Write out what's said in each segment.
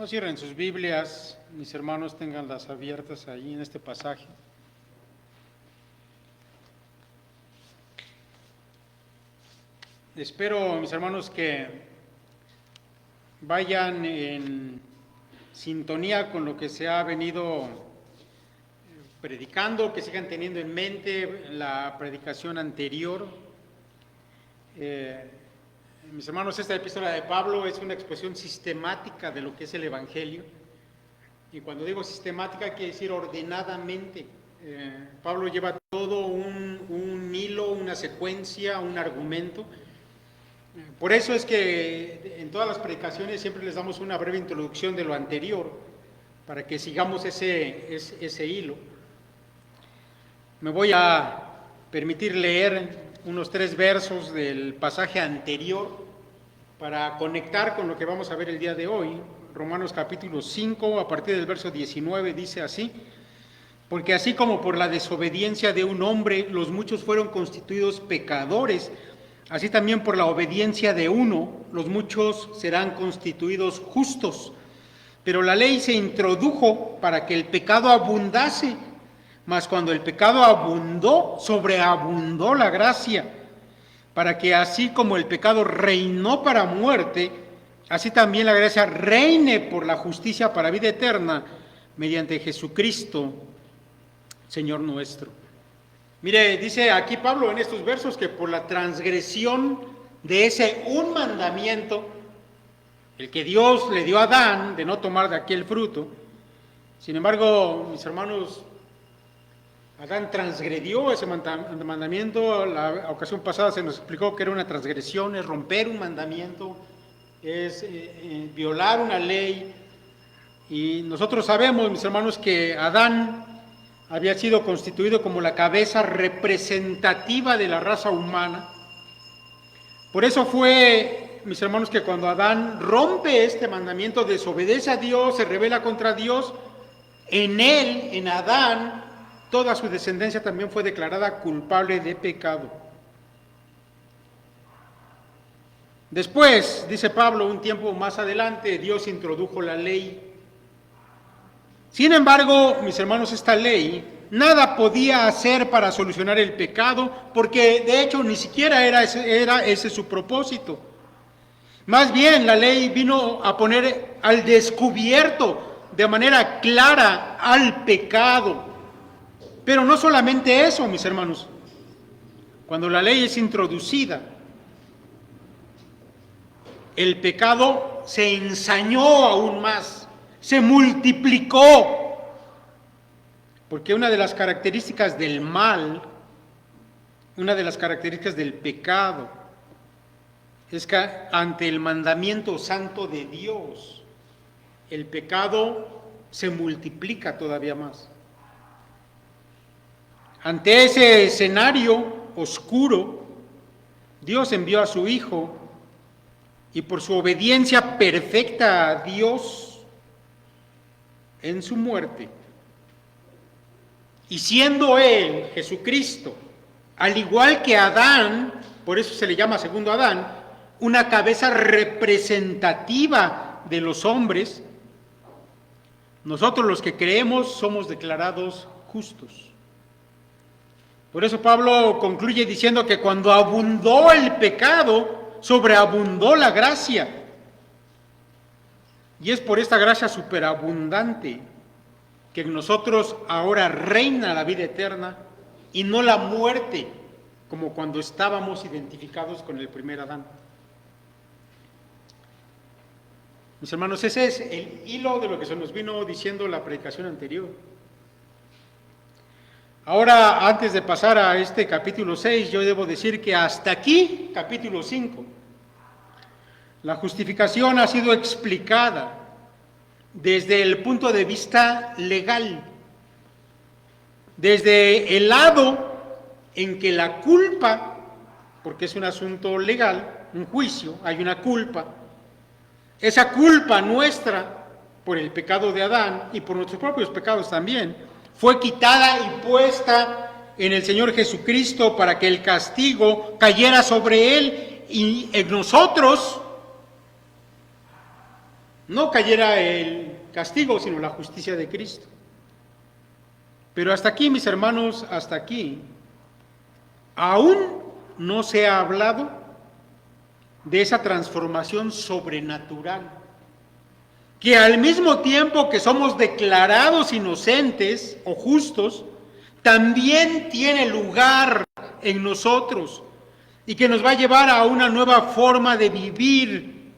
No cierren sus Biblias, mis hermanos, tenganlas abiertas ahí en este pasaje. Espero, mis hermanos, que vayan en sintonía con lo que se ha venido predicando, que sigan teniendo en mente la predicación anterior. Mis hermanos, esta epístola de Pablo es una expresión sistemática de lo que es el Evangelio. Y cuando digo sistemática, quiere decir ordenadamente. Pablo lleva todo un hilo, una secuencia, un argumento. Por eso es que en todas las predicaciones siempre les damos una breve introducción de lo anterior, para que sigamos ese hilo. Me voy a permitir leer unos 3 versos del pasaje anterior para conectar con lo que vamos a ver el día de hoy. Romanos capítulo 5, a partir del verso 19, dice así: porque así como por la desobediencia de un hombre los muchos fueron constituidos pecadores, así también por la obediencia de uno los muchos serán constituidos justos. Pero la ley se introdujo para que el pecado abundase, mas cuando el pecado abundó, sobreabundó la gracia, para que así como el pecado reinó para muerte, así también la gracia reine por la justicia para vida eterna, mediante Jesucristo, Señor nuestro. Mire, dice aquí Pablo en estos versos que por la transgresión de ese un mandamiento, el que Dios le dio a Adán de no tomar de aquel fruto, sin embargo, mis hermanos, Adán transgredió ese mandamiento. La ocasión pasada se nos explicó que era una transgresión, es romper un mandamiento, es violar una ley. Y nosotros sabemos, mis hermanos, que Adán había sido constituido como la cabeza representativa de la raza humana. Por eso fue, mis hermanos, que cuando Adán rompe este mandamiento, desobedece a Dios, se rebela contra Dios, en él, en Adán, toda su descendencia también fue declarada culpable de pecado. Después, dice Pablo, un tiempo más adelante, Dios introdujo la ley. Sin embargo, mis hermanos, esta ley nada podía hacer para solucionar el pecado, porque de hecho ni siquiera era ese su propósito. Más bien, la ley vino a poner al descubierto de manera clara al pecado. Pero no solamente eso, mis hermanos. Cuando la ley es introducida, el pecado se ensañó aún más, se multiplicó. Porque una de las características del mal, una de las características del pecado, es que ante el mandamiento santo de Dios, el pecado se multiplica todavía más. Ante ese escenario oscuro, Dios envió a su Hijo y por su obediencia perfecta a Dios en su muerte, y siendo Él, Jesucristo, al igual que Adán, por eso se le llama segundo Adán, una cabeza representativa de los hombres, nosotros los que creemos somos declarados justos. Por eso Pablo concluye diciendo que cuando abundó el pecado, sobreabundó la gracia. Y es por esta gracia superabundante que en nosotros ahora reina la vida eterna y no la muerte, como cuando estábamos identificados con el primer Adán. Mis hermanos, ese es el hilo de lo que se nos vino diciendo la predicación anterior. Ahora, antes de pasar a este capítulo 6, yo debo decir que hasta aquí, capítulo 5, la justificación ha sido explicada desde el punto de vista legal, desde el lado en que la culpa, porque es un asunto legal, un juicio, hay una culpa, esa culpa nuestra por el pecado de Adán y por nuestros propios pecados también, fue quitada y puesta en el Señor Jesucristo para que el castigo cayera sobre Él y en nosotros no cayera el castigo, sino la justicia de Cristo. Pero hasta aquí, mis hermanos, hasta aquí, aún no se ha hablado de esa transformación sobrenatural, que al mismo tiempo que somos declarados inocentes o justos, también tiene lugar en nosotros y que nos va a llevar a una nueva forma de vivir,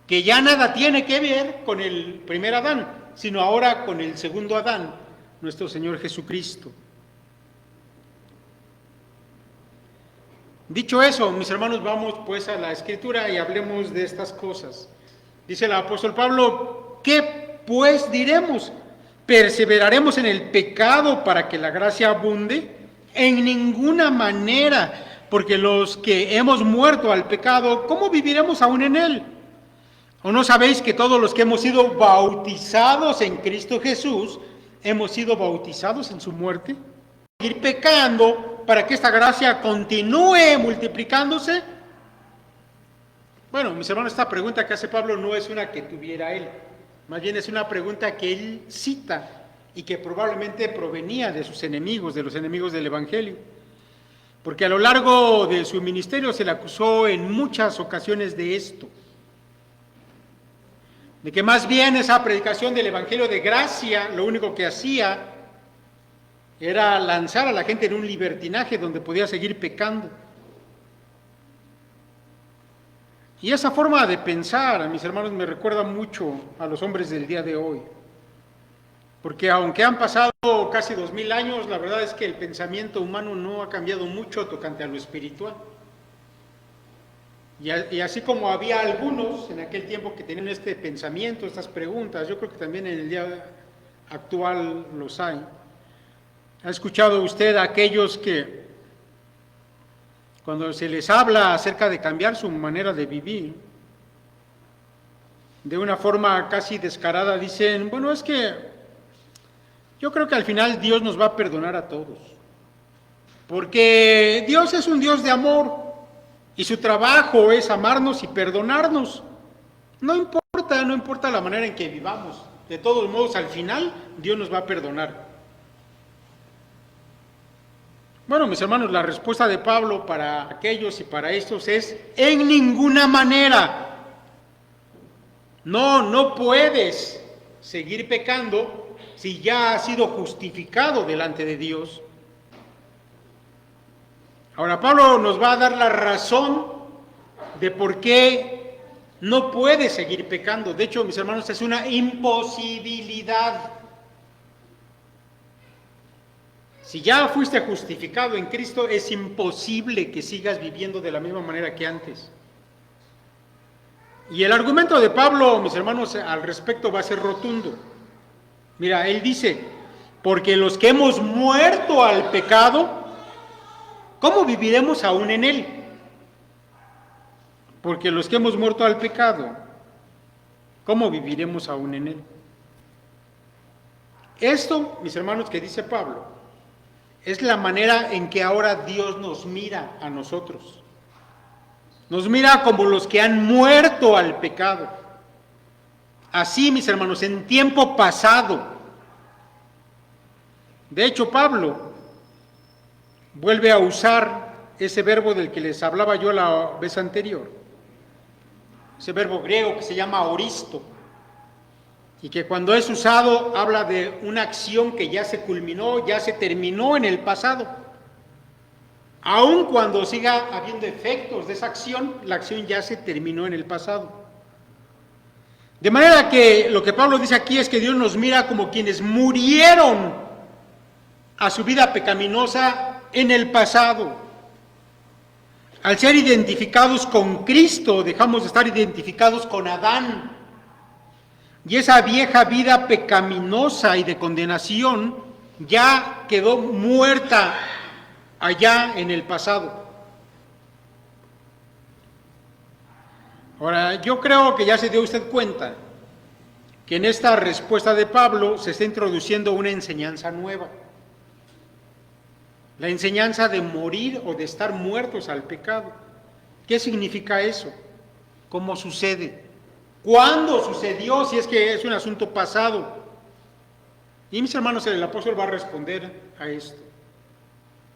que ya nada tiene que ver con el primer Adán, sino ahora con el segundo Adán, nuestro Señor Jesucristo. Dicho eso, mis hermanos, vamos pues a la Escritura y hablemos de estas cosas. Dice el apóstol Pablo, ¿qué pues diremos? ¿Perseveraremos en el pecado para que la gracia abunde? En ninguna manera, porque los que hemos muerto al pecado, ¿cómo viviremos aún en él? ¿O no sabéis que todos los que hemos sido bautizados en Cristo Jesús, hemos sido bautizados en su muerte? ¿Ir pecando para que esta gracia continúe multiplicándose? Bueno, mis hermanos, esta pregunta que hace Pablo no es una que tuviera él, más bien es una pregunta que él cita y que probablemente provenía de sus enemigos, de los enemigos del Evangelio, porque a lo largo de su ministerio se le acusó en muchas ocasiones de esto, de que más bien esa predicación del Evangelio de gracia lo único que hacía era lanzar a la gente en un libertinaje donde podía seguir pecando. Y esa forma de pensar, mis hermanos, me recuerda mucho a los hombres del día de hoy, porque aunque han pasado casi 2000 años, la verdad es que el pensamiento humano no ha cambiado mucho tocante a lo espiritual. Y así como había algunos en aquel tiempo que tenían este pensamiento, estas preguntas, yo creo que también en el día actual los hay. ¿Ha escuchado usted a aquellos que cuando se les habla acerca de cambiar su manera de vivir, de una forma casi descarada dicen, bueno, es que yo creo que al final Dios nos va a perdonar a todos, porque Dios es un Dios de amor y su trabajo es amarnos y perdonarnos? No importa la manera en que vivamos, de todos modos al final Dios nos va a perdonar. Bueno, mis hermanos, la respuesta de Pablo para aquellos y para estos es: en ninguna manera. No puedes seguir pecando si ya has sido justificado delante de Dios. Ahora, Pablo nos va a dar la razón de por qué no puedes seguir pecando. De hecho, mis hermanos, es una imposibilidad. Si ya fuiste justificado en Cristo, es imposible que sigas viviendo de la misma manera que antes. Y el argumento de Pablo, mis hermanos, al respecto va a ser rotundo. Mira, él dice, porque los que hemos muerto al pecado, ¿cómo viviremos aún en él? Porque los que hemos muerto al pecado, ¿cómo viviremos aún en él? Esto, mis hermanos, que dice Pablo, es la manera en que ahora Dios nos mira a nosotros. Nos mira como los que han muerto al pecado. Así, mis hermanos, en tiempo pasado. De hecho, Pablo vuelve a usar ese verbo del que les hablaba yo la vez anterior. Ese verbo griego que se llama oristo. Y que cuando es usado habla de una acción que ya se culminó, ya se terminó en el pasado. Aun cuando siga habiendo efectos de esa acción, la acción ya se terminó en el pasado. De manera que lo que Pablo dice aquí es que Dios nos mira como quienes murieron a su vida pecaminosa en el pasado. Al ser identificados con Cristo, dejamos de estar identificados con Adán. Y esa vieja vida pecaminosa y de condenación ya quedó muerta allá en el pasado. Ahora, yo creo que ya se dio usted cuenta que en esta respuesta de Pablo se está introduciendo una enseñanza nueva. La enseñanza de morir o de estar muertos al pecado. ¿Qué significa eso? ¿Cómo sucede? ¿Cuándo sucedió? Si es que es un asunto pasado. Y mis hermanos, el apóstol va a responder a esto.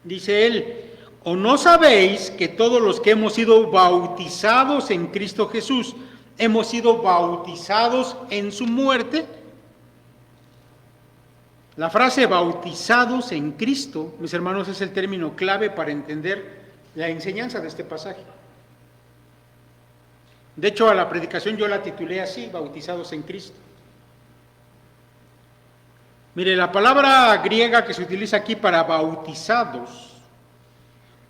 Dice él, ¿o no sabéis que todos los que hemos sido bautizados en Cristo Jesús, hemos sido bautizados en su muerte? La frase bautizados en Cristo, mis hermanos, es el término clave para entender la enseñanza de este pasaje. De hecho, a la predicación yo la titulé así, bautizados en Cristo. Mire, la palabra griega que se utiliza aquí para bautizados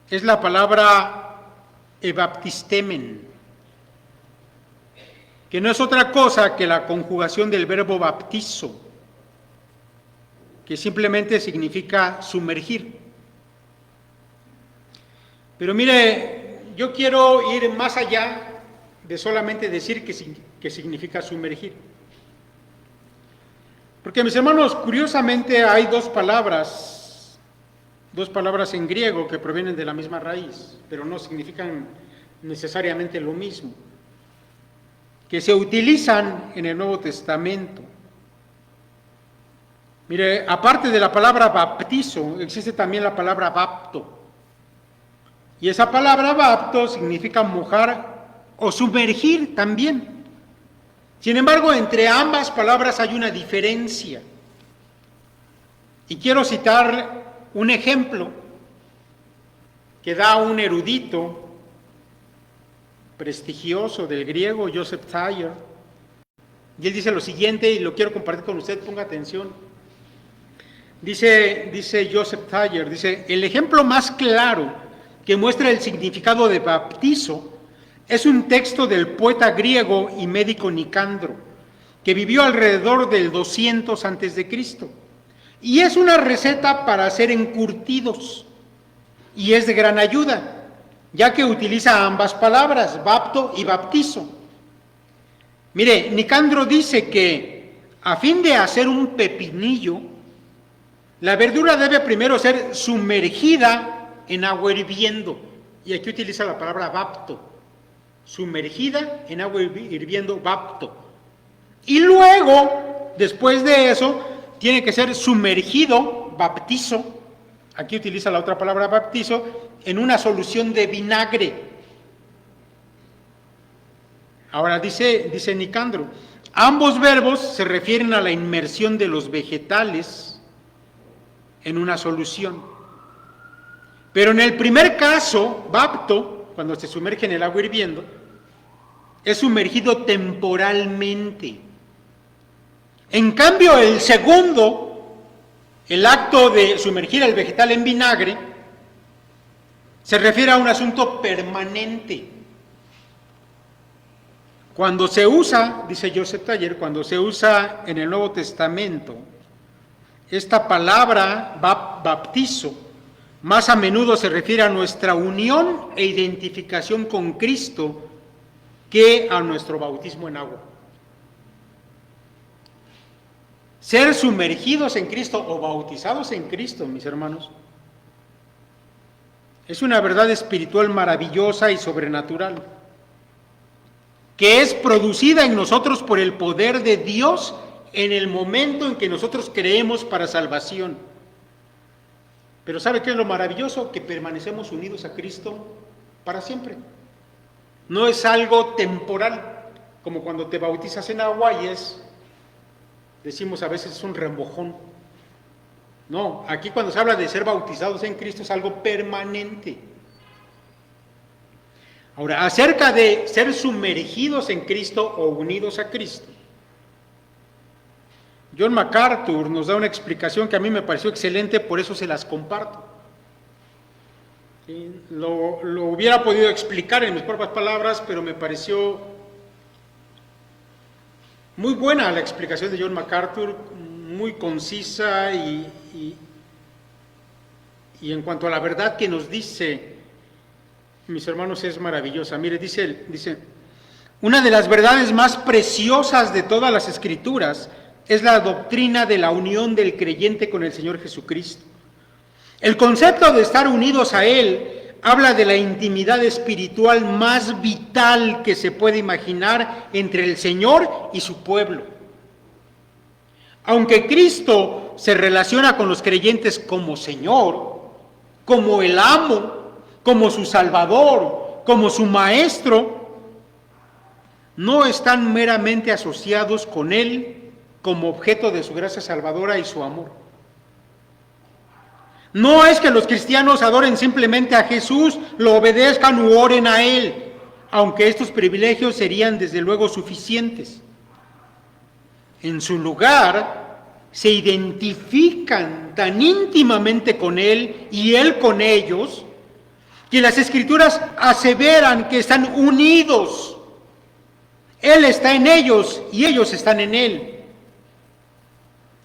es la palabra ebaptistemen, que no es otra cosa que la conjugación del verbo baptizo, que simplemente significa sumergir. Pero mire, yo quiero ir más allá de solamente decir que significa sumergir. Porque, mis hermanos, curiosamente hay dos palabras en griego que provienen de la misma raíz, pero no significan necesariamente lo mismo, que se utilizan en el Nuevo Testamento. Mire, aparte de la palabra baptizo, existe también la palabra bapto. Y esa palabra bapto significa mojar o sumergir también. Sin embargo, entre ambas palabras hay una diferencia. Y quiero citar un ejemplo que da un erudito prestigioso del griego, Joseph Thayer. Y él dice lo siguiente, y lo quiero compartir con usted, ponga atención. Dice Joseph Thayer, dice, el ejemplo más claro que muestra el significado de bautizo es un texto del poeta griego y médico Nicandro, que vivió alrededor del 200 a.C. Y es una receta para hacer encurtidos, y es de gran ayuda, ya que utiliza ambas palabras, bapto y baptizo. Mire, Nicandro dice que a fin de hacer un pepinillo, la verdura debe primero ser sumergida en agua hirviendo, y aquí utiliza la palabra bapto, sumergida en agua hirviendo, bapto. Y luego, después de eso, tiene que ser sumergido, baptizo, aquí utiliza la otra palabra baptizo, en una solución de vinagre. Ahora dice Nicandro, ambos verbos se refieren a la inmersión de los vegetales en una solución. Pero en el primer caso, bapto, cuando se sumerge en el agua hirviendo, es sumergido temporalmente. En cambio, el segundo, el acto de sumergir el vegetal en vinagre, se refiere a un asunto permanente. Cuando se usa, dice Joseph Thayer, cuando se usa en el Nuevo Testamento, esta palabra baptizo, más a menudo se refiere a nuestra unión e identificación con Cristo que a nuestro bautismo en agua. Ser sumergidos en Cristo o bautizados en Cristo, mis hermanos, es una verdad espiritual maravillosa y sobrenatural, que es producida en nosotros por el poder de Dios en el momento en que nosotros creemos para salvación. Pero ¿sabe qué es lo maravilloso? Que permanecemos unidos a Cristo para siempre. No es algo temporal, como cuando te bautizas en agua y decimos a veces es un remojón. No, aquí cuando se habla de ser bautizados en Cristo es algo permanente. Ahora, acerca de ser sumergidos en Cristo o unidos a Cristo, John MacArthur nos da una explicación que a mí me pareció excelente, por eso se las comparto. Lo hubiera podido explicar en mis propias palabras, pero me pareció muy buena la explicación de John MacArthur, muy concisa y en cuanto a la verdad que nos dice, mis hermanos, es maravillosa. Mire, dice, una de las verdades más preciosas de todas las Escrituras es la doctrina de la unión del creyente con el Señor Jesucristo. El concepto de estar unidos a Él habla de la intimidad espiritual más vital que se puede imaginar entre el Señor y su pueblo. Aunque Cristo se relaciona con los creyentes como Señor, como el amo, como su Salvador, como su Maestro, no están meramente asociados con Él como objeto de su gracia salvadora y su amor. No es que los cristianos adoren simplemente a Jesús, lo obedezcan u oren a Él, aunque estos privilegios serían desde luego suficientes. En su lugar, se identifican tan íntimamente con Él y Él con ellos, que las Escrituras aseveran que están unidos. Él está en ellos y ellos están en Él.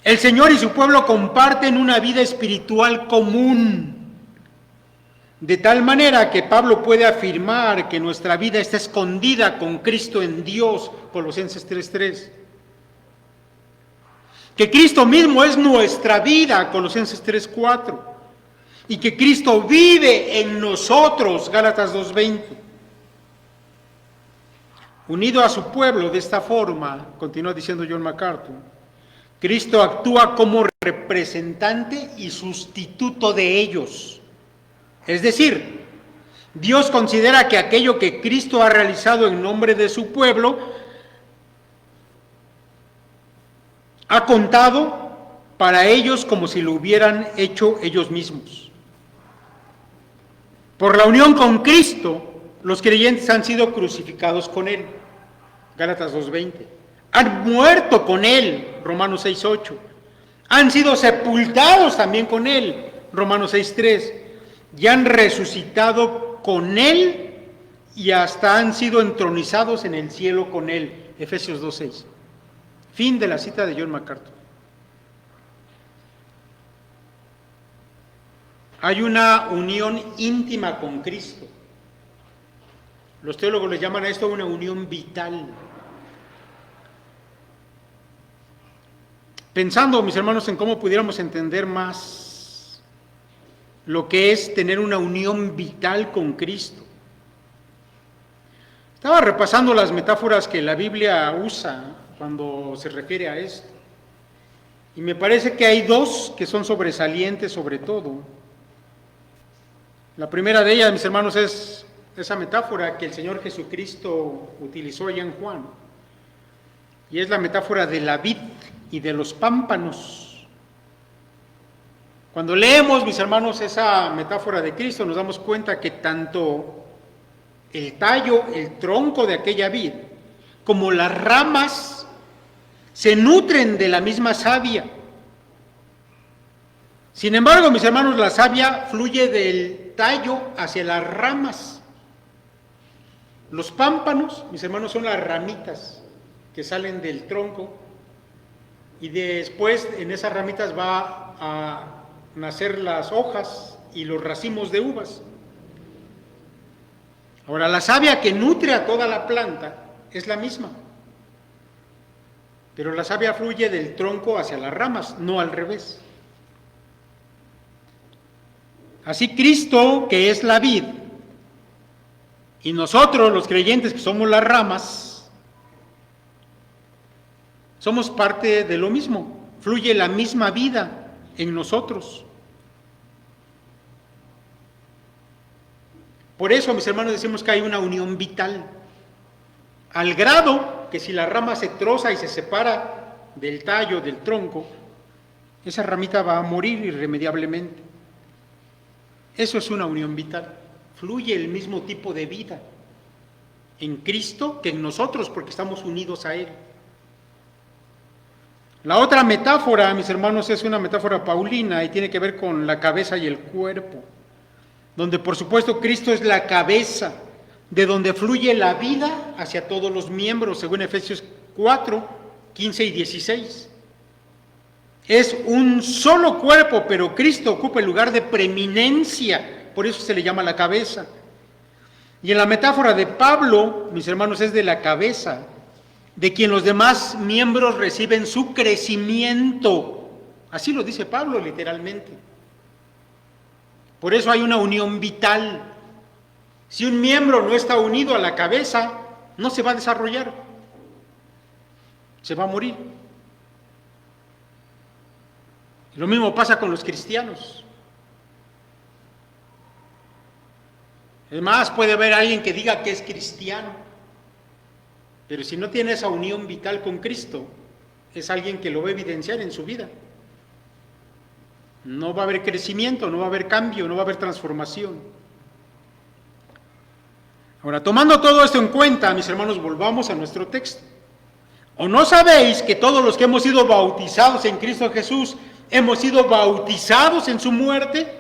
El Señor y su pueblo comparten una vida espiritual común, de tal manera que Pablo puede afirmar que nuestra vida está escondida con Cristo en Dios, Colosenses 3:3. Que Cristo mismo es nuestra vida, Colosenses 3:4. Y que Cristo vive en nosotros, Gálatas 2:20. Unido a su pueblo de esta forma, continúa diciendo John MacArthur, Cristo actúa como representante y sustituto de ellos. Es decir, Dios considera que aquello que Cristo ha realizado en nombre de su pueblo ha contado para ellos como si lo hubieran hecho ellos mismos. Por la unión con Cristo, los creyentes han sido crucificados con Él, Gálatas 2:20. Han muerto con Él, Romanos 6:8. Han sido sepultados también con Él, Romanos 6:3. Y han resucitado con Él y hasta han sido entronizados en el cielo con Él, Efesios 2:6. Fin de la cita de John MacArthur. Hay una unión íntima con Cristo. Los teólogos le llaman a esto una unión vital. Pensando, mis hermanos, en cómo pudiéramos entender más lo que es tener una unión vital con Cristo. Estaba repasando las metáforas que la Biblia usa cuando se refiere a esto. Y me parece que hay dos que son sobresalientes sobre todo. La primera de ellas, mis hermanos, es esa metáfora que el Señor Jesucristo utilizó allá en Juan. Y es la metáfora de la vid y de los pámpanos. Cuando leemos, mis hermanos, esa metáfora de Cristo, nos damos cuenta que tanto el tallo, el tronco de aquella vid, como las ramas, se nutren de la misma savia. Sin embargo, mis hermanos, la savia fluye del tallo hacia las ramas. Los pámpanos, mis hermanos, son las ramitas que salen del tronco y después en esas ramitas va a nacer las hojas y los racimos de uvas. Ahora, la savia que nutre a toda la planta es la misma, pero la savia fluye del tronco hacia las ramas, no al revés. Así Cristo, que es la vid, y nosotros, los creyentes, que somos las ramas, somos parte de lo mismo, fluye la misma vida en nosotros. Por eso, mis hermanos, decimos que hay una unión vital, al grado que si la rama se troza y se separa del tallo, del tronco, esa ramita va a morir irremediablemente. Eso es una unión vital, fluye el mismo tipo de vida en Cristo que en nosotros, porque estamos unidos a Él. La otra metáfora, mis hermanos, es una metáfora paulina y tiene que ver con la cabeza y el cuerpo, donde por supuesto Cristo es la cabeza, de donde fluye la vida hacia todos los miembros, según Efesios 4, 15 y 16. Es un solo cuerpo, pero Cristo ocupa el lugar de preeminencia, por eso se le llama la cabeza. Y en la metáfora de Pablo, mis hermanos, es de la cabeza, de quien los demás miembros reciben su crecimiento. Así lo dice Pablo literalmente. Por eso hay una unión vital Si un miembro no está unido a la cabeza, no se va a desarrollar, se va a morir. Lo mismo pasa con los cristianos. Es más, puede haber alguien que diga que es cristiano, pero si no tiene esa unión vital con Cristo, es alguien que lo va a evidenciar en su vida. No va a haber crecimiento, no va a haber cambio, no va a haber transformación. Ahora, tomando todo esto en cuenta, mis hermanos, volvamos a nuestro texto. ¿O no sabéis que todos los que hemos sido bautizados en Cristo Jesús, hemos sido bautizados en su muerte?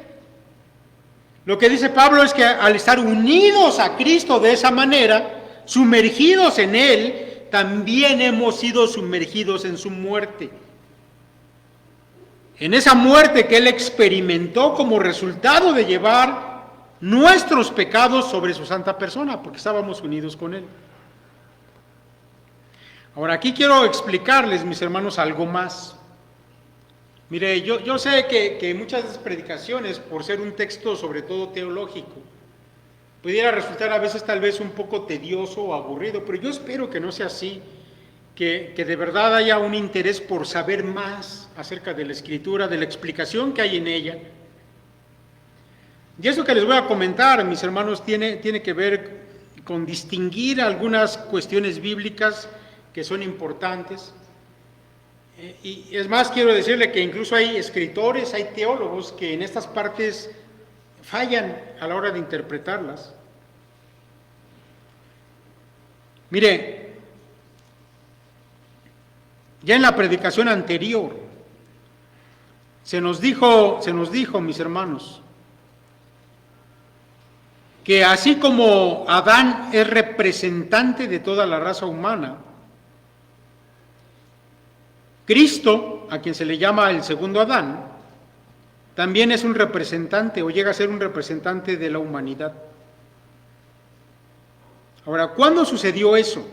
Lo que dice Pablo es que al estar unidos a Cristo de esa manera, sumergidos en Él, también hemos sido sumergidos en su muerte. En esa muerte que Él experimentó como resultado de llevar nuestros pecados sobre su santa persona, porque estábamos unidos con Él. Ahora, aquí quiero explicarles, mis hermanos, algo más. Mire, yo sé que muchas de esas predicaciones, por ser un texto sobre todo teológico, pudiera resultar a veces tal vez un poco tedioso o aburrido, pero yo espero que no sea así, que de verdad haya un interés por saber más acerca de la Escritura, de la explicación que hay en ella. Y eso que les voy a comentar, mis hermanos, tiene que ver con distinguir algunas cuestiones bíblicas que son importantes. Y es más, quiero decirle que incluso hay escritores, hay teólogos que en estas partes fallan a la hora de interpretarlas. Mire, ya en la predicación anterior se nos dijo, mis hermanos, que así como Adán es representante de toda la raza humana, Cristo, a quien se le llama el segundo Adán, también es un representante o llega a ser un representante de la humanidad. Ahora, ¿cuándo sucedió eso?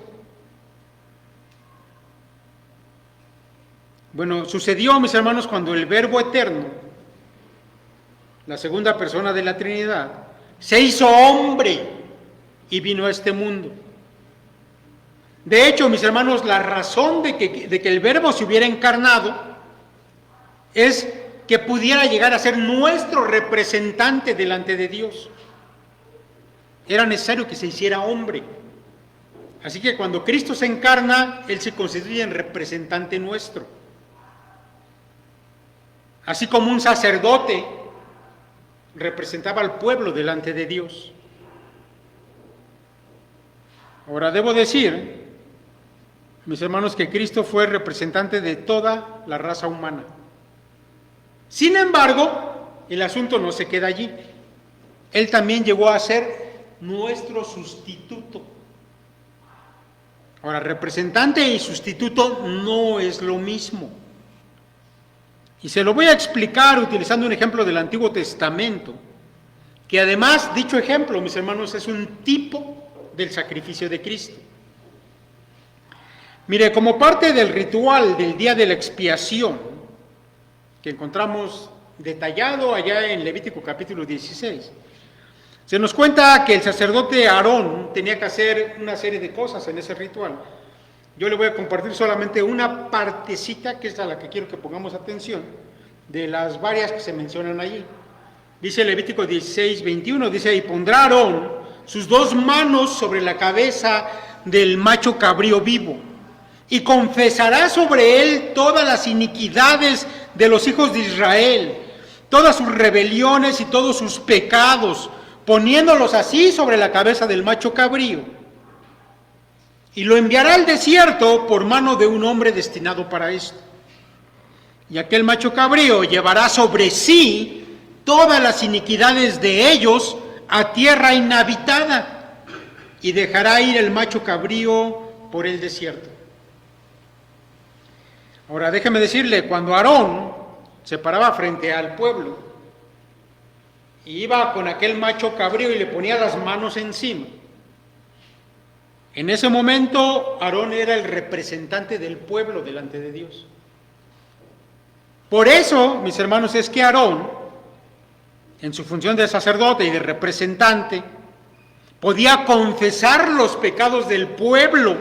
Bueno, sucedió, mis hermanos, cuando el Verbo eterno, la segunda persona de la Trinidad, se hizo hombre y vino a este mundo. De hecho, mis hermanos, la razón de que el Verbo se hubiera encarnado es que pudiera llegar a ser nuestro representante delante de Dios. Era necesario que se hiciera hombre. Así que cuando Cristo se encarna, Él se constituye en representante nuestro. Así como un sacerdote representaba al pueblo delante de Dios. Ahora, debo decir, mis hermanos, que Cristo fue representante de toda la raza humana. Sin embargo, el asunto no se queda allí. Él también llegó a ser nuestro sustituto. Ahora, representante y sustituto no es lo mismo. Y se lo voy a explicar utilizando un ejemplo del Antiguo Testamento, que además, dicho ejemplo, mis hermanos, es un tipo del sacrificio de Cristo. Mire, como parte del ritual del día de la expiación, que encontramos detallado allá en Levítico capítulo 16, se nos cuenta que el sacerdote Aarón tenía que hacer una serie de cosas en ese ritual. Yo le voy a compartir solamente una partecita, que es a la que quiero que pongamos atención, de las varias que se mencionan allí. Dice Levítico 16, 21, dice: y pondrá Aarón sus 2 manos sobre la cabeza del macho cabrío vivo, y confesará sobre él todas las iniquidades de los hijos de Israel, todas sus rebeliones y todos sus pecados, poniéndolos así sobre la cabeza del macho cabrío. Y lo enviará al desierto por mano de un hombre destinado para esto. Y aquel macho cabrío llevará sobre sí todas las iniquidades de ellos a tierra inhabitada, y dejará ir el macho cabrío por el desierto. Ahora, déjeme decirle, cuando Aarón se paraba frente al pueblo y iba con aquel macho cabrío y le ponía las manos encima, en ese momento Aarón era el representante del pueblo delante de Dios. Por eso, mis hermanos, es que Aarón, en su función de sacerdote y de representante, podía confesar los pecados del pueblo,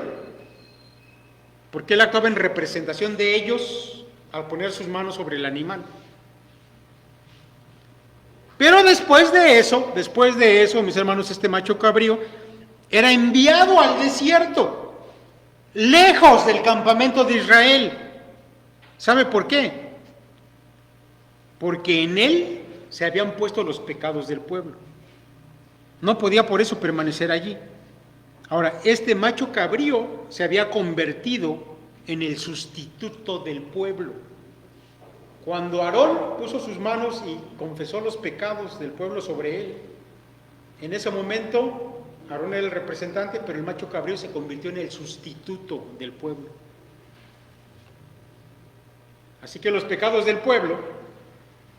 porque él actuaba en representación de ellos al poner sus manos sobre el animal. Pero después de eso, mis hermanos, este macho cabrío era enviado al desierto, lejos del campamento de Israel. ¿Sabe por qué? Porque en él se habían puesto los pecados del pueblo. No podía por eso permanecer allí. Ahora, este macho cabrío se había convertido en el sustituto del pueblo. Cuando Aarón puso sus manos y confesó los pecados del pueblo sobre él, en ese momento Aarón era el representante, pero el macho cabrío se convirtió en el sustituto del pueblo. Así que los pecados del pueblo,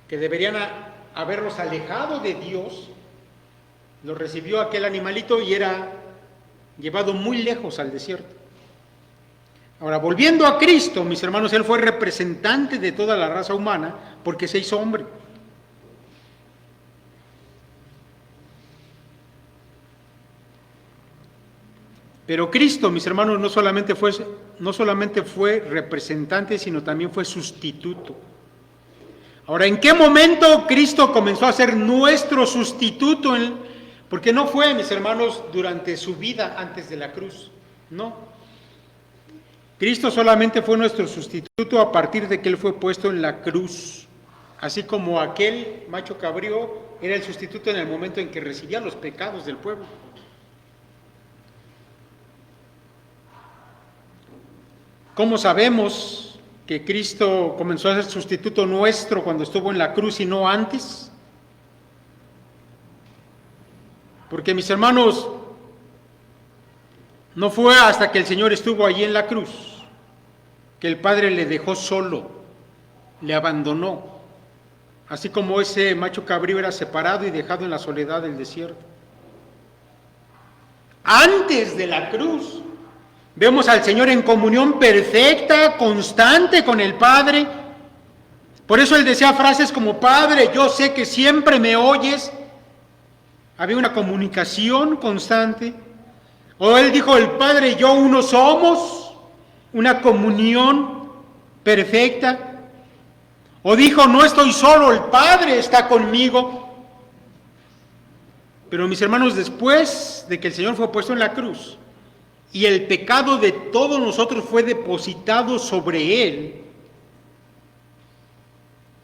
que deberían haberlos alejado de Dios, los recibió aquel animalito y era llevado muy lejos al desierto. Ahora, volviendo a Cristo, mis hermanos, Él fue representante de toda la raza humana porque se hizo hombre. Pero Cristo, mis hermanos, no solamente fue representante, sino también fue sustituto. Ahora, ¿en qué momento Cristo comenzó a ser nuestro sustituto? Porque no fue, mis hermanos, durante su vida antes de la cruz, no. Cristo solamente fue nuestro sustituto a partir de que Él fue puesto en la cruz, así como aquel macho cabrío era el sustituto en el momento en que recibía los pecados del pueblo. ¿Cómo sabemos que Cristo comenzó a ser sustituto nuestro cuando estuvo en la cruz y no antes? Porque, mis hermanos, no fue hasta que el Señor estuvo allí en la cruz que el Padre le dejó solo, le abandonó, así como ese macho cabrío era separado y dejado en la soledad del desierto. Antes de la cruz, vemos al Señor en comunión perfecta, constante con el Padre. Por eso Él decía frases como: Padre, yo sé que siempre me oyes. Había una comunicación constante. O Él dijo: el Padre y yo uno somos, una comunión perfecta. O dijo: no estoy solo, el Padre está conmigo. Pero, mis hermanos, después de que el Señor fue puesto en la cruz y el pecado de todos nosotros fue depositado sobre Él,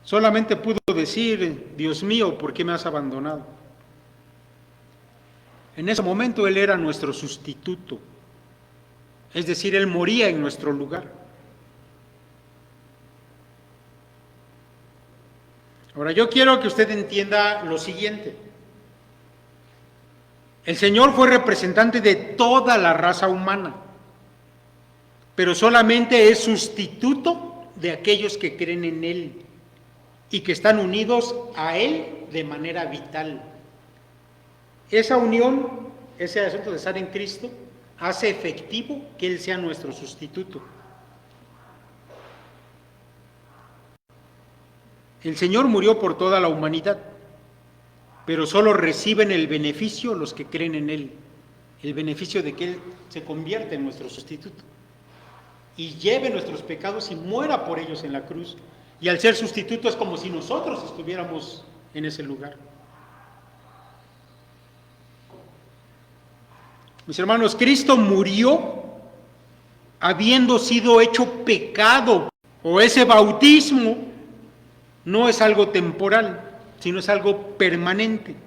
solamente pudo decir: Dios mío, ¿por qué me has abandonado? En ese momento Él era nuestro sustituto, es decir, Él moría en nuestro lugar. Ahora, yo quiero que usted entienda lo siguiente. El Señor fue representante de toda la raza humana, pero solamente es sustituto de aquellos que creen en Él y que están unidos a Él de manera vital. Esa unión, ese asunto de estar en Cristo, hace efectivo que Él sea nuestro sustituto. El Señor murió por toda la humanidad, pero solo reciben el beneficio los que creen en Él, el beneficio de que Él se convierte en nuestro sustituto y lleve nuestros pecados y muera por ellos en la cruz. Y al ser sustituto es como si nosotros estuviéramos en ese lugar. Mis hermanos, Cristo murió habiendo sido hecho pecado, o ese bautismo no es algo temporal, sino es algo permanente.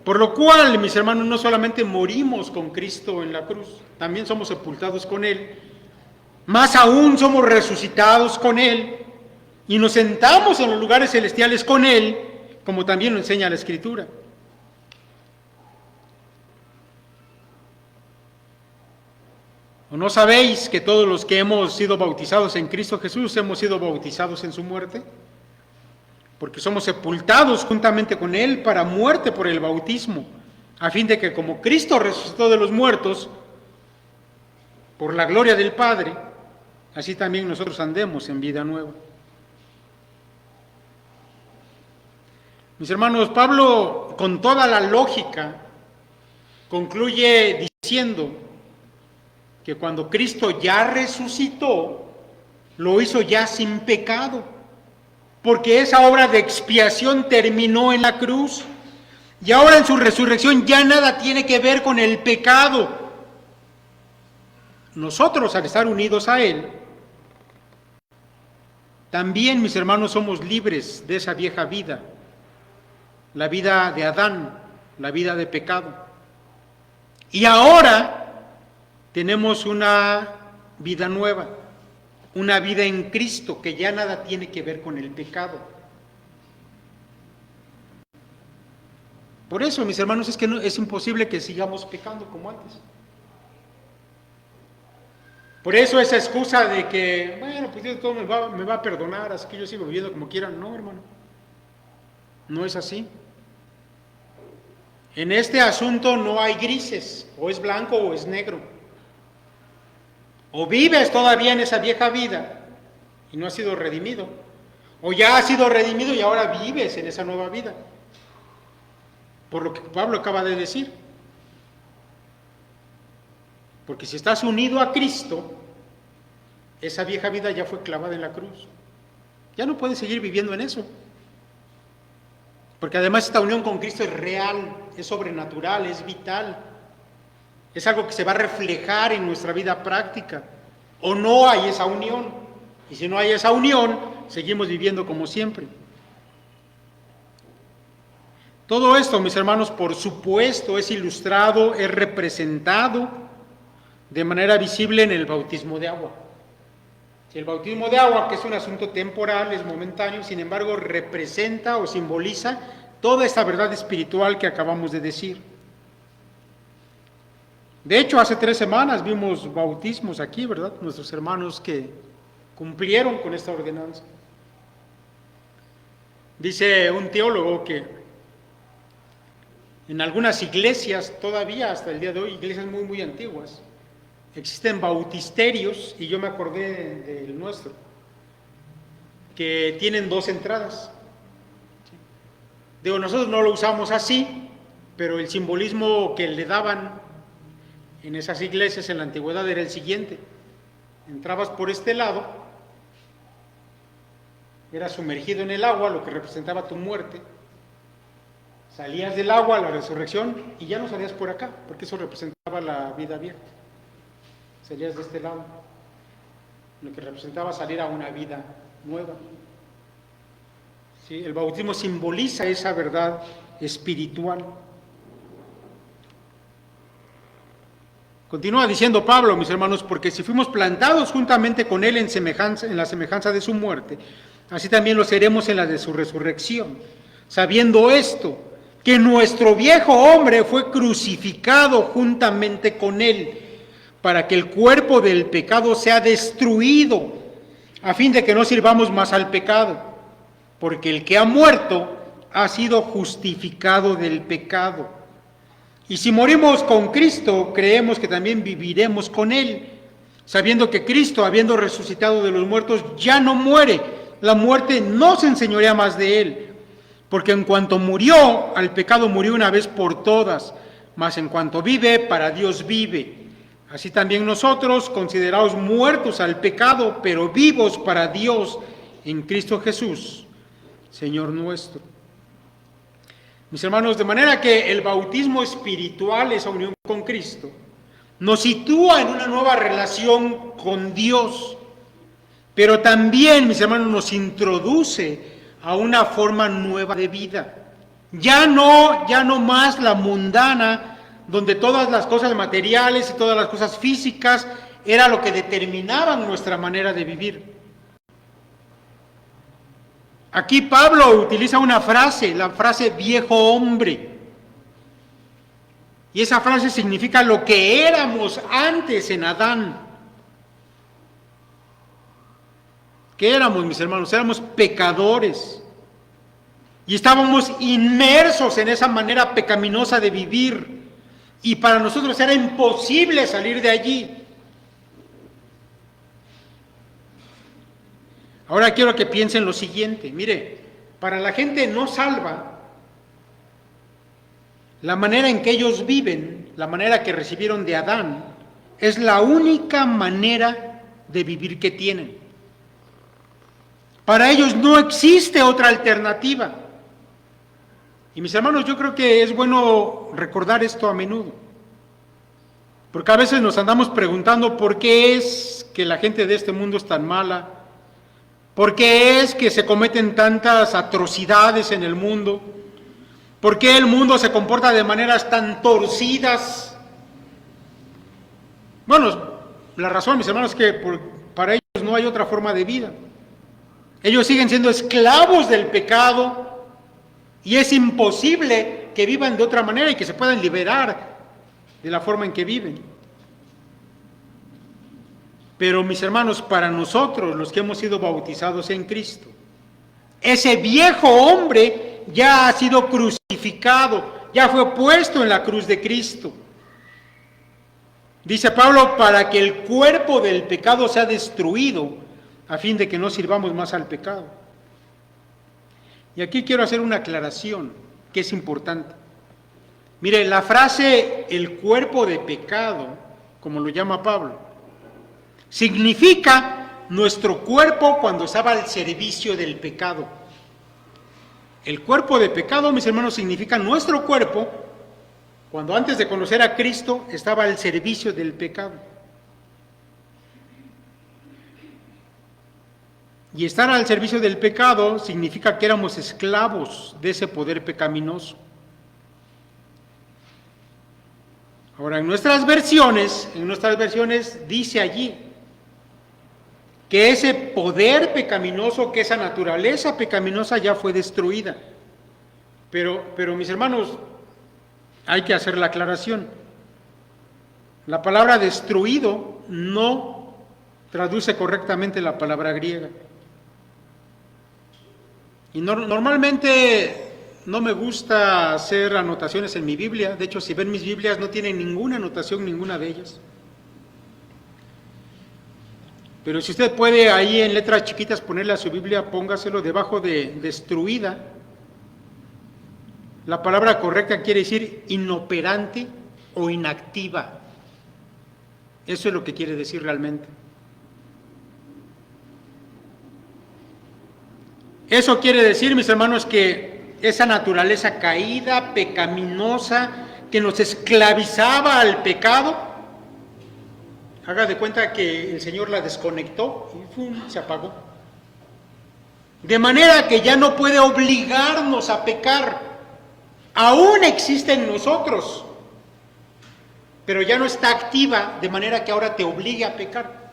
Por lo cual, mis hermanos, no solamente morimos con Cristo en la cruz, también somos sepultados con Él, más aún somos resucitados con Él y nos sentamos en los lugares celestiales con Él, como también lo enseña la Escritura. ¿O no sabéis que todos los que hemos sido bautizados en Cristo Jesús hemos sido bautizados en su muerte? Porque somos sepultados juntamente con Él para muerte por el bautismo, a fin de que como Cristo resucitó de los muertos, por la gloria del Padre, así también nosotros andemos en vida nueva. Mis hermanos, Pablo, con toda la lógica, Concluye diciendo que cuando Cristo ya resucitó, lo hizo ya sin pecado, porque esa obra de expiación terminó en la cruz, y ahora en su resurrección ya nada tiene que ver con el pecado. Nosotros, al estar unidos a Él, también, mis hermanos, somos libres de esa vieja vida, la vida de Adán, la vida de pecado. Y ahora tenemos una vida nueva, una vida en Cristo que ya nada tiene que ver con el pecado. Por eso, mis hermanos, es que es imposible que sigamos pecando como antes. Por eso esa excusa de que, bueno, pues Dios todo me va a perdonar, así que yo sigo viviendo como quiera. No, hermano, no es así. En este asunto no hay grises, o es blanco o es negro. O vives todavía en esa vieja vida y no has sido redimido, o ya has sido redimido y ahora vives en esa nueva vida, por lo que Pablo acaba de decir. Porque si estás unido a Cristo, esa vieja vida ya fue clavada en la cruz. Ya no puedes seguir viviendo en eso. Porque además esta unión con Cristo es real, es sobrenatural, es vital. Es algo que se va a reflejar en nuestra vida práctica. O no hay esa unión. Y si no hay esa unión, seguimos viviendo como siempre. Todo esto, mis hermanos, por supuesto, es ilustrado, es representado de manera visible en el bautismo de agua. El bautismo de agua, que es un asunto temporal, es momentáneo, sin embargo, representa o simboliza toda esta verdad espiritual que acabamos de decir. De hecho, hace 3 semanas vimos bautismos aquí, ¿verdad? Nuestros hermanos que cumplieron con esta ordenanza. Dice un teólogo que en algunas iglesias, todavía hasta el día de hoy, iglesias muy, muy antiguas, existen bautisterios, y yo me acordé del nuestro, que tienen 2 entradas. Digo, nosotros no lo usamos así, pero el simbolismo que le daban en esas iglesias en la antigüedad era el siguiente: entrabas por este lado, eras sumergido en el agua, lo que representaba tu muerte, salías del agua, la resurrección, y ya no salías por acá, porque eso representaba la vida vieja. Salías de este lado, lo que representaba salir a una vida nueva. ¿Sí? El bautismo simboliza esa verdad espiritual. Continúa diciendo Pablo, mis hermanos, porque si fuimos plantados juntamente con Él en la semejanza de su muerte, así también lo seremos en la de su resurrección, sabiendo esto, que nuestro viejo hombre fue crucificado juntamente con Él, para que el cuerpo del pecado sea destruido, a fin de que no sirvamos más al pecado, porque el que ha muerto ha sido justificado del pecado. Y si morimos con Cristo, creemos que también viviremos con Él, sabiendo que Cristo, habiendo resucitado de los muertos, ya no muere. La muerte no se enseñorea más de Él, porque en cuanto murió, al pecado murió una vez por todas, mas en cuanto vive, para Dios vive. Así también nosotros, considerados muertos al pecado, pero vivos para Dios en Cristo Jesús, Señor nuestro. Mis hermanos, de manera que el bautismo espiritual, esa unión con Cristo, nos sitúa en una nueva relación con Dios, pero también, mis hermanos, nos introduce a una forma nueva de vida. Ya no más la mundana, donde todas las cosas materiales y todas las cosas físicas era lo que determinaban nuestra manera de vivir. Aquí Pablo utiliza una frase, la frase viejo hombre. Y esa frase significa lo que éramos antes en Adán. ¿Qué éramos, mis hermanos? Éramos pecadores. Y estábamos inmersos en esa manera pecaminosa de vivir. Y para nosotros era imposible salir de allí. Ahora quiero que piensen lo siguiente. Mire, para la gente no salva, La manera en que ellos viven, la manera que recibieron de Adán, es la única manera de vivir que tienen. Para ellos no existe otra alternativa. Y mis hermanos, yo creo que es bueno recordar esto a menudo, porque a veces nos andamos preguntando por qué es que la gente de este mundo es tan mala, por qué es que se cometen tantas atrocidades en el mundo, por qué el mundo se comporta de maneras tan torcidas. Bueno, la razón, mis hermanos, es que para ellos no hay otra forma de vida. Ellos siguen siendo esclavos del pecado y es imposible que vivan de otra manera y que se puedan liberar de la forma en que viven. Pero mis hermanos, para nosotros, los que hemos sido bautizados en Cristo, ese viejo hombre ya ha sido crucificado, ya fue puesto en la cruz de Cristo. Dice Pablo, para que el cuerpo del pecado sea destruido, a fin de que no sirvamos más al pecado. Y aquí quiero hacer una aclaración que es importante. Mire, la frase el cuerpo de pecado, como lo llama Pablo, significa nuestro cuerpo cuando estaba al servicio del pecado. El cuerpo de pecado, mis hermanos, significa nuestro cuerpo cuando antes de conocer a Cristo estaba al servicio del pecado. Y estar al servicio del pecado significa que éramos esclavos de ese poder pecaminoso. Ahora, en nuestras versiones dice allí que ese poder pecaminoso, que esa naturaleza pecaminosa ya fue destruida. Pero mis hermanos, hay que hacer la aclaración. La palabra destruido no traduce correctamente la palabra griega. Y normalmente no me gusta hacer anotaciones en mi Biblia. De hecho, si ven mis Biblias, no tienen ninguna anotación, ninguna de ellas. Pero si usted puede ahí en letras chiquitas ponerle a su Biblia, póngaselo debajo de destruida. La palabra correcta quiere decir inoperante o inactiva. Eso es lo que quiere decir realmente. Eso quiere decir, mis hermanos, que esa naturaleza caída, pecaminosa, que nos esclavizaba al pecado, haga de cuenta que el Señor la desconectó y ¡fum!, se apagó. De manera que ya no puede obligarnos a pecar. Aún existe en nosotros, pero ya no está activa, de manera que ahora te obligue a pecar.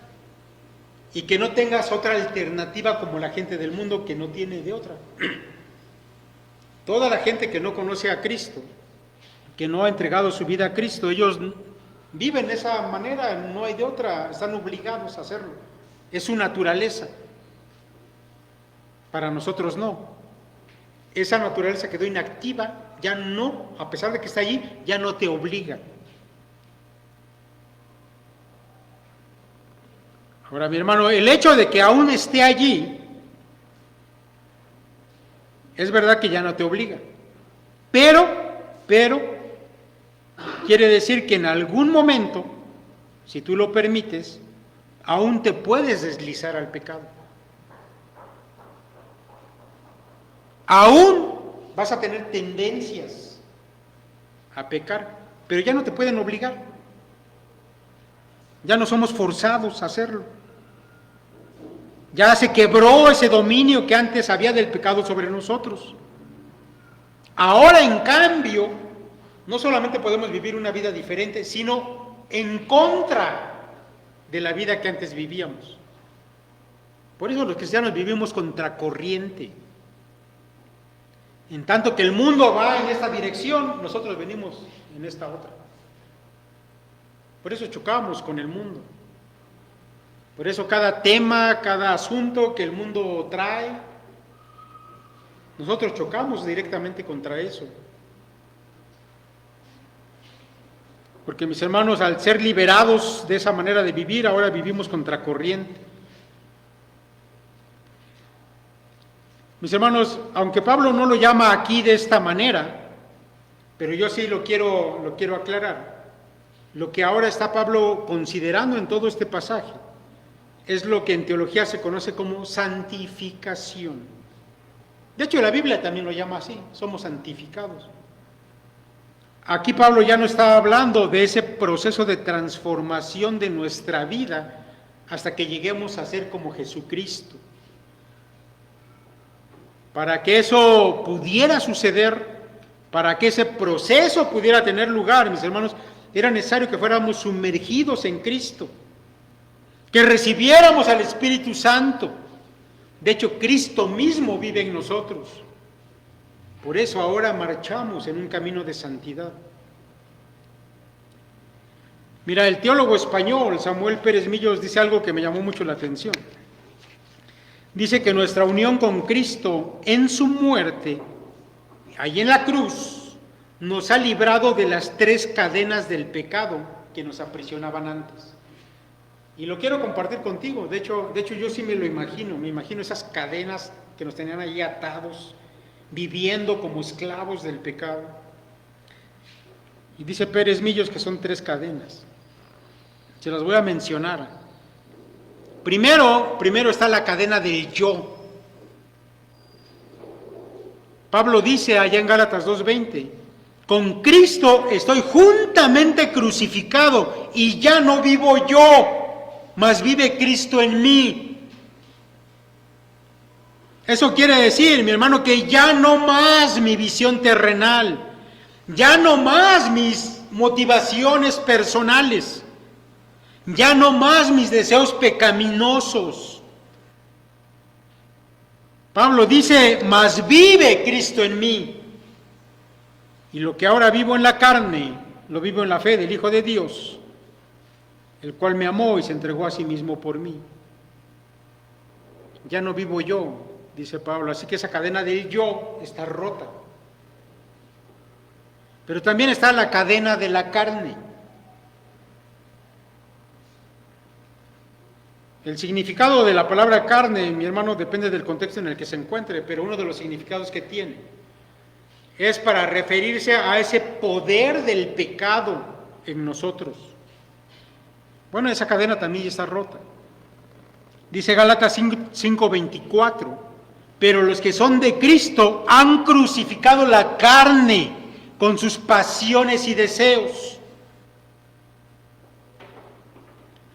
Y que no tengas otra alternativa como la gente del mundo que no tiene de otra. Toda la gente que no conoce a Cristo, que no ha entregado su vida a Cristo, ellos viven de esa manera, no hay de otra, están obligados a hacerlo. Es su naturaleza. Para nosotros no. Esa naturaleza quedó inactiva, ya no, a pesar de que está allí, ya no te obliga. Ahora, mi hermano, el hecho de que aún esté allí, es verdad que ya no te obliga, pero, quiere decir que en algún momento, si tú lo permites, aún te puedes deslizar al pecado. Aún vas a tener tendencias a pecar, pero ya no te pueden obligar. Ya no somos forzados a hacerlo. Ya se quebró ese dominio que antes había del pecado sobre nosotros. Ahora, en cambio, no solamente podemos vivir una vida diferente, sino en contra de la vida que antes vivíamos. Por eso los cristianos vivimos contracorriente. En tanto que el mundo va en esta dirección, nosotros venimos en esta otra. Por eso chocamos con el mundo. Por eso cada tema, cada asunto que el mundo trae, nosotros chocamos directamente contra eso. Porque mis hermanos, al ser liberados de esa manera de vivir, ahora vivimos contracorriente. Mis hermanos, aunque Pablo no lo llama aquí de esta manera, Pero yo sí lo quiero aclarar. Lo que ahora está Pablo considerando en todo este pasaje es lo que en teología se conoce como santificación. De hecho, la Biblia también lo llama así, somos santificados. Aquí Pablo ya no está hablando de ese proceso de transformación de nuestra vida hasta que lleguemos a ser como Jesucristo. Para que eso pudiera suceder, para que ese proceso pudiera tener lugar, mis hermanos, era necesario que fuéramos sumergidos en Cristo, que recibiéramos al Espíritu Santo. De hecho, Cristo mismo vive en nosotros. Por eso ahora marchamos en un camino de santidad. Mira, el teólogo español Samuel Pérez Millos dice algo que me llamó mucho la atención. Dice que nuestra unión con Cristo en su muerte, ahí en la cruz, nos ha librado de las 3 cadenas del pecado que nos aprisionaban antes. Y lo quiero compartir contigo. De hecho yo sí me lo imagino. Me imagino esas cadenas que nos tenían ahí atados, viviendo como esclavos del pecado. Y dice Pérez Millos que son 3 cadenas. Se las voy a mencionar. Primero está la cadena del yo. Pablo dice allá en Gálatas 2:20, con Cristo estoy juntamente crucificado y ya no vivo yo, mas vive Cristo en mí. Eso quiere decir, mi hermano, que ya no más mi visión terrenal, ya no más mis motivaciones personales, ya no más mis deseos pecaminosos. Pablo dice, mas vive Cristo en mí. Y lo que ahora vivo en la carne, lo vivo en la fe del Hijo de Dios, el cual me amó y se entregó a sí mismo por mí. Ya no vivo yo, dice Pablo, así que esa cadena del yo está rota. Pero también está la cadena de la carne. El significado de la palabra carne, mi hermano, depende del contexto en el que se encuentre, pero uno de los significados que tiene es para referirse a ese poder del pecado en nosotros. Bueno, esa cadena también ya está rota. Dice Gálatas 5:24, pero los que son de Cristo han crucificado la carne con sus pasiones y deseos.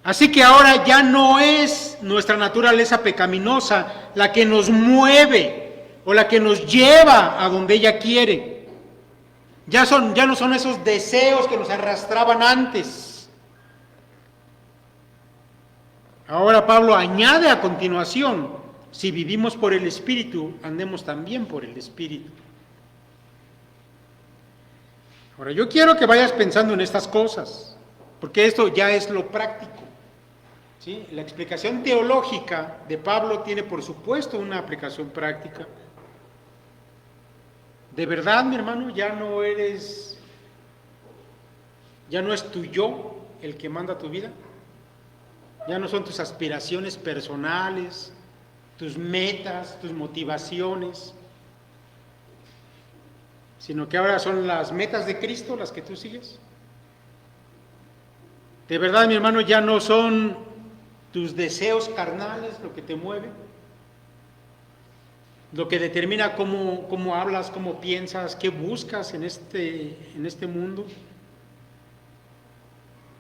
Así que ahora ya no es nuestra naturaleza pecaminosa la que nos mueve o la que nos lleva a donde ella quiere. Ya no son esos deseos que nos arrastraban antes. Ahora Pablo añade a continuación, si vivimos por el Espíritu, andemos también por el Espíritu. Ahora yo quiero que vayas pensando en estas cosas, porque esto ya es lo práctico. ¿Sí? La explicación teológica de Pablo tiene, por supuesto, una aplicación práctica. De verdad, mi hermano, ya no es tu yo el que manda tu vida. Ya no son tus aspiraciones personales, tus metas, tus motivaciones, sino que ahora son las metas de Cristo las que tú sigues. De verdad, mi hermano, ya no son tus deseos carnales lo que te mueve, lo que determina cómo hablas, cómo piensas, qué buscas en este mundo.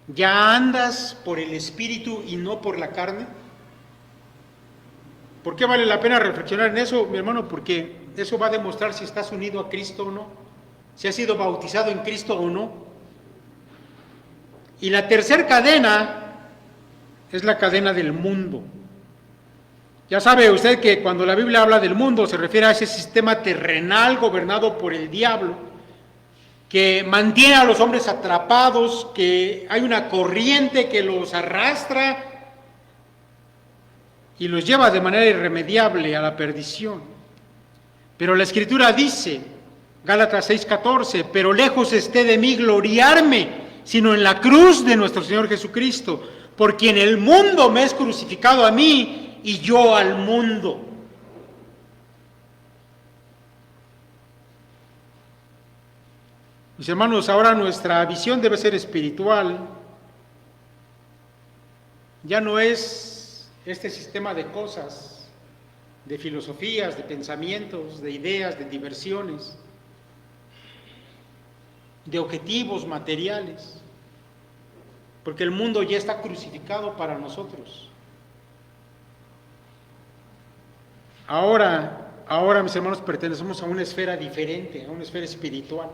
¿Ya andas por el Espíritu y no por la carne? ¿Por qué vale la pena reflexionar en eso, mi hermano? Porque eso va a demostrar si estás unido a Cristo o no, si has sido bautizado en Cristo o no. Y la tercera cadena es la cadena del mundo. Ya sabe usted que cuando la Biblia habla del mundo se refiere a ese sistema terrenal gobernado por el diablo, que mantiene a los hombres atrapados, que hay una corriente que los arrastra y los lleva de manera irremediable a la perdición. Pero la Escritura dice, Gálatas 6:14, pero lejos esté de mí gloriarme, sino en la cruz de nuestro Señor Jesucristo, por quien el mundo me es crucificado a mí y yo al mundo. Mis hermanos, ahora nuestra visión debe ser espiritual. Ya no es este sistema de cosas, de filosofías, de pensamientos, de ideas, de diversiones, de objetivos materiales, porque el mundo ya está crucificado para nosotros. Ahora, mis hermanos, pertenecemos a una esfera diferente, a una esfera espiritual.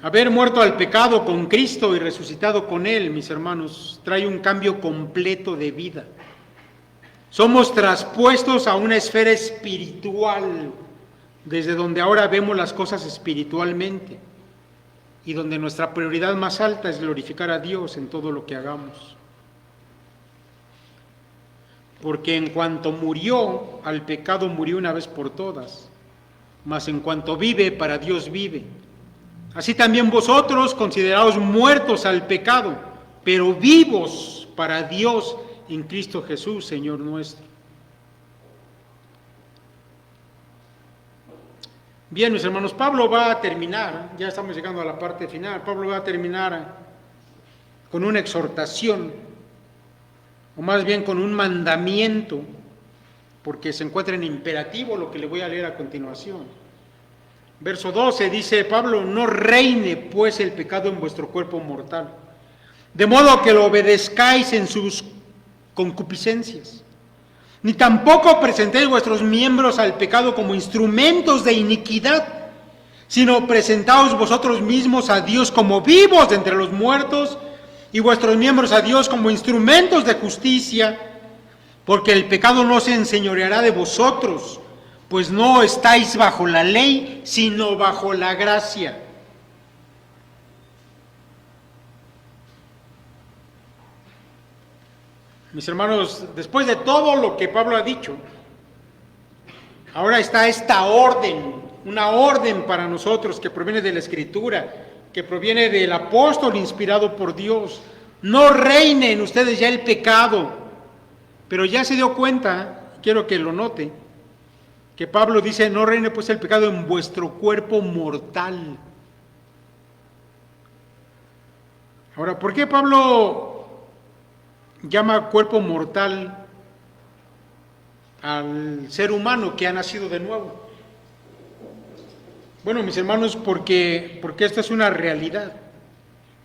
Haber muerto al pecado con Cristo y resucitado con Él, mis hermanos, trae un cambio completo de vida. Somos traspuestos a una esfera espiritual, desde donde ahora vemos las cosas espiritualmente y donde nuestra prioridad más alta es glorificar a Dios en todo lo que hagamos. Porque en cuanto murió al pecado, murió una vez por todas, mas en cuanto vive, para Dios vive. Así también vosotros, considerados muertos al pecado, pero vivos para Dios en Cristo Jesús, Señor nuestro. Bien, mis hermanos, Pablo va a terminar, ya estamos llegando a la parte final, Pablo va a terminar con una exhortación, o más bien con un mandamiento, porque se encuentra en imperativo lo que le voy a leer a continuación. Verso 12 dice Pablo: no reine pues el pecado en vuestro cuerpo mortal, de modo que lo obedezcáis en sus concupiscencias, ni tampoco presentéis vuestros miembros al pecado como instrumentos de iniquidad, sino presentaos vosotros mismos a Dios como vivos de entre los muertos, y vuestros miembros a Dios como instrumentos de justicia, porque el pecado no se enseñoreará de vosotros, pues no estáis bajo la ley, sino bajo la gracia. Mis hermanos, después de todo lo que Pablo ha dicho, ahora está esta orden, una orden para nosotros que proviene de la Escritura, que proviene del apóstol inspirado por Dios. No reine en ustedes ya el pecado, pero ya se dio cuenta, quiero que lo note, que Pablo dice: no reine pues el pecado en vuestro cuerpo mortal. Ahora, ¿por qué Pablo llama cuerpo mortal al ser humano que ha nacido de nuevo? Bueno, mis hermanos, porque esta es una realidad,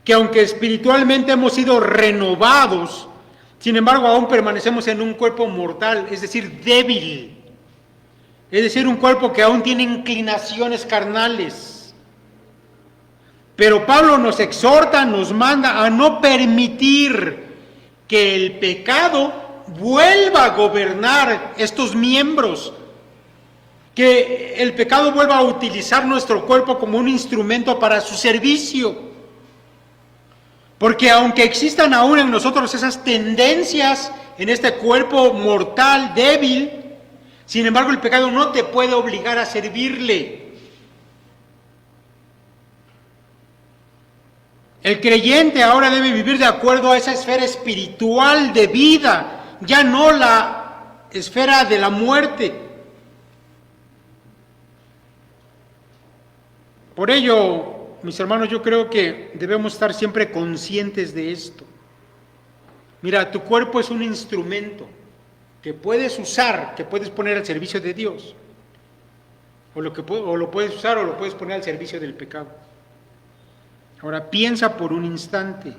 que aunque espiritualmente hemos sido renovados, sin embargo aún permanecemos en un cuerpo mortal, es decir, débil. Es decir, un cuerpo que aún tiene inclinaciones carnales. Pero Pablo nos exhorta, nos manda a no permitir que el pecado vuelva a gobernar estos miembros, que el pecado vuelva a utilizar nuestro cuerpo como un instrumento para su servicio. Porque aunque existan aún en nosotros esas tendencias en este cuerpo mortal, débil, sin embargo, el pecado no te puede obligar a servirle. El creyente ahora debe vivir de acuerdo a esa esfera espiritual de vida, ya no la esfera de la muerte. Por ello, mis hermanos, yo creo que debemos estar siempre conscientes de esto. Mira, tu cuerpo es un instrumento que puedes usar, que puedes poner al servicio de Dios, o lo puedes usar o lo puedes poner al servicio del pecado. Ahora piensa por un instante,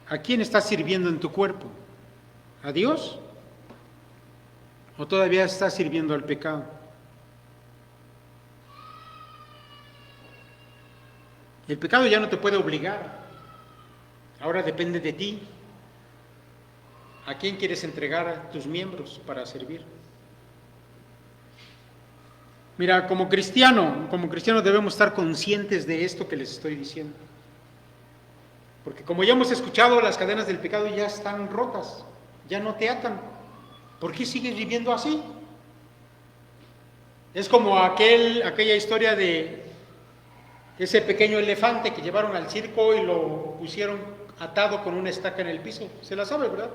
¿a quién estás sirviendo en tu cuerpo? ¿A Dios? ¿O todavía estás sirviendo al pecado? El pecado ya no te puede obligar, ahora depende de ti. ¿A quién quieres entregar tus miembros para servir? Mira, como cristiano debemos estar conscientes de esto que les estoy diciendo. Porque como ya hemos escuchado, las cadenas del pecado ya están rotas, ya no te atan. ¿Por qué sigues viviendo así? Es como aquella historia de ese pequeño elefante que llevaron al circo y lo pusieron atado con una estaca en el piso. Se la sabe, ¿verdad?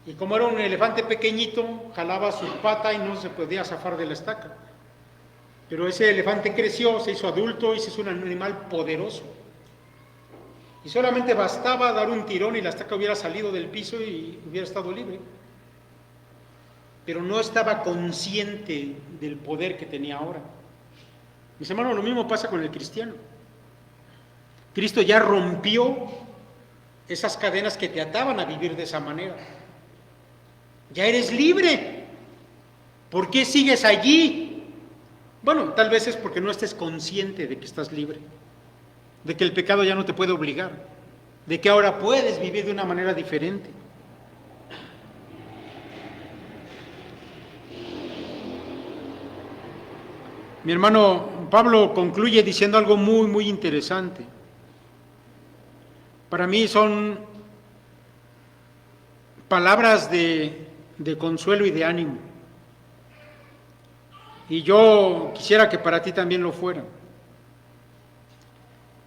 Y como era un elefante pequeñito, jalaba su pata y no se podía zafar de la estaca. Pero ese elefante creció, se hizo adulto y se hizo un animal poderoso. Y solamente bastaba dar un tirón y la estaca hubiera salido del piso y hubiera estado libre. Pero no estaba consciente del poder que tenía ahora. Mis hermanos, lo mismo pasa con el cristiano. Cristo ya rompió esas cadenas que te ataban a vivir de esa manera. Ya eres libre. ¿Por qué sigues allí? Bueno, tal vez es porque no estés consciente de que estás libre, de que el pecado ya no te puede obligar, de que ahora puedes vivir de una manera diferente. Mi hermano Pablo concluye diciendo algo muy, muy interesante. Para mí son palabras de consuelo y de ánimo. Y yo quisiera que para ti también lo fuera.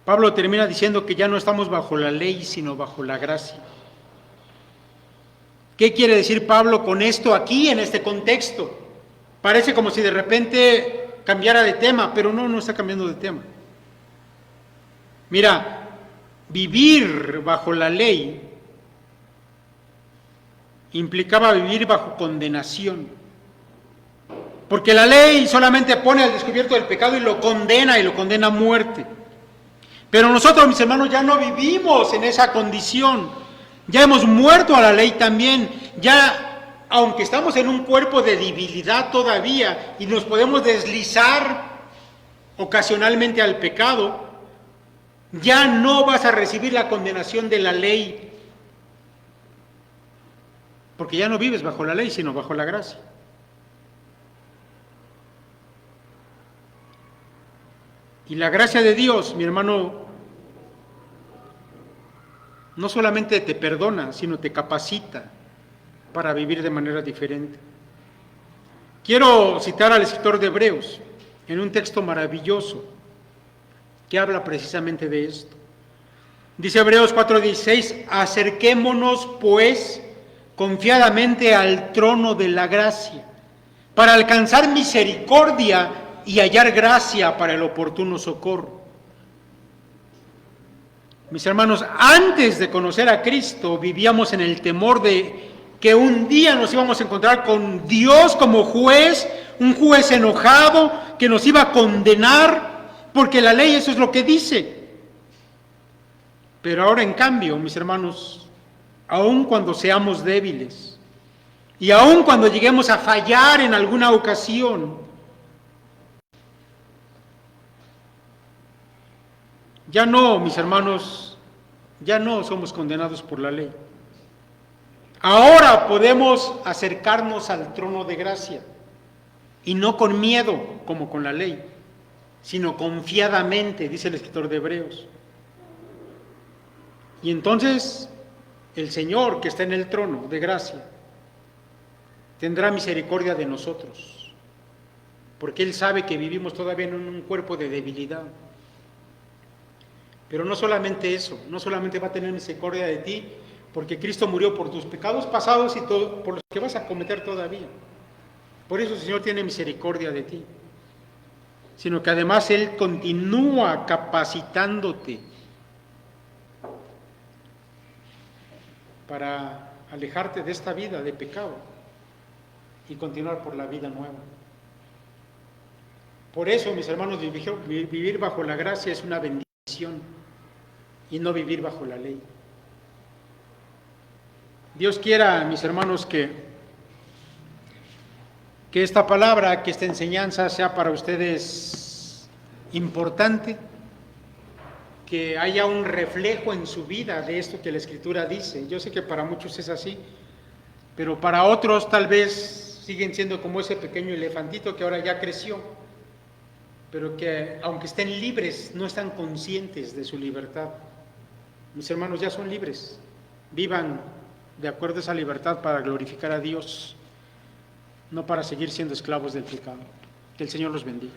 Pablo termina diciendo que ya no estamos bajo la ley, sino bajo la gracia. ¿Qué quiere decir Pablo con esto aquí, en este contexto? Parece como si de repente cambiara de tema, pero no está cambiando de tema. Mira, vivir bajo la ley implicaba vivir bajo condenación. Porque la ley solamente pone al descubierto el pecado y lo condena a muerte. Pero nosotros, mis hermanos, ya no vivimos en esa condición. Ya hemos muerto a la ley también. Ya, aunque estamos en un cuerpo de debilidad todavía y nos podemos deslizar ocasionalmente al pecado, ya no vas a recibir la condenación de la ley. Porque ya no vives bajo la ley, sino bajo la gracia. Y la gracia de Dios, mi hermano, no solamente te perdona, sino te capacita para vivir de manera diferente. Quiero citar al escritor de Hebreos en un texto maravilloso que habla precisamente de esto. Dice Hebreos 4:16, acerquémonos pues confiadamente al trono de la gracia, para alcanzar misericordia y hallar gracia para el oportuno socorro. Mis hermanos, antes de conocer a Cristo, vivíamos en el temor de que un día nos íbamos a encontrar con Dios como juez, un juez enojado que nos iba a condenar, porque la ley eso es lo que dice. Pero ahora, en cambio, mis hermanos, aun cuando seamos débiles y aun cuando lleguemos a fallar en alguna ocasión, ya no, mis hermanos, ya no somos condenados por la ley. Ahora podemos acercarnos al trono de gracia, y no con miedo como con la ley, sino confiadamente, dice el escritor de Hebreos. Y entonces el Señor que está en el trono de gracia tendrá misericordia de nosotros, porque Él sabe que vivimos todavía en un cuerpo de debilidad. Pero no solamente eso, no solamente va a tener misericordia de ti, porque Cristo murió por tus pecados pasados y por los que vas a cometer todavía. Por eso el Señor tiene misericordia de ti, sino que además Él continúa capacitándote para alejarte de esta vida de pecado y continuar por la vida nueva. Por eso, mis hermanos, vivir bajo la gracia es una bendición y no vivir bajo la ley. Dios quiera, mis hermanos, que esta palabra, que esta enseñanza sea para ustedes importante, que haya un reflejo en su vida de esto que la Escritura dice. Yo sé que para muchos es así, pero para otros tal vez siguen siendo como ese pequeño elefantito que ahora ya creció, pero que aunque estén libres, no están conscientes de su libertad. Mis hermanos, ya son libres. Vivan de acuerdo a esa libertad para glorificar a Dios, no para seguir siendo esclavos del pecado. Que el Señor los bendiga.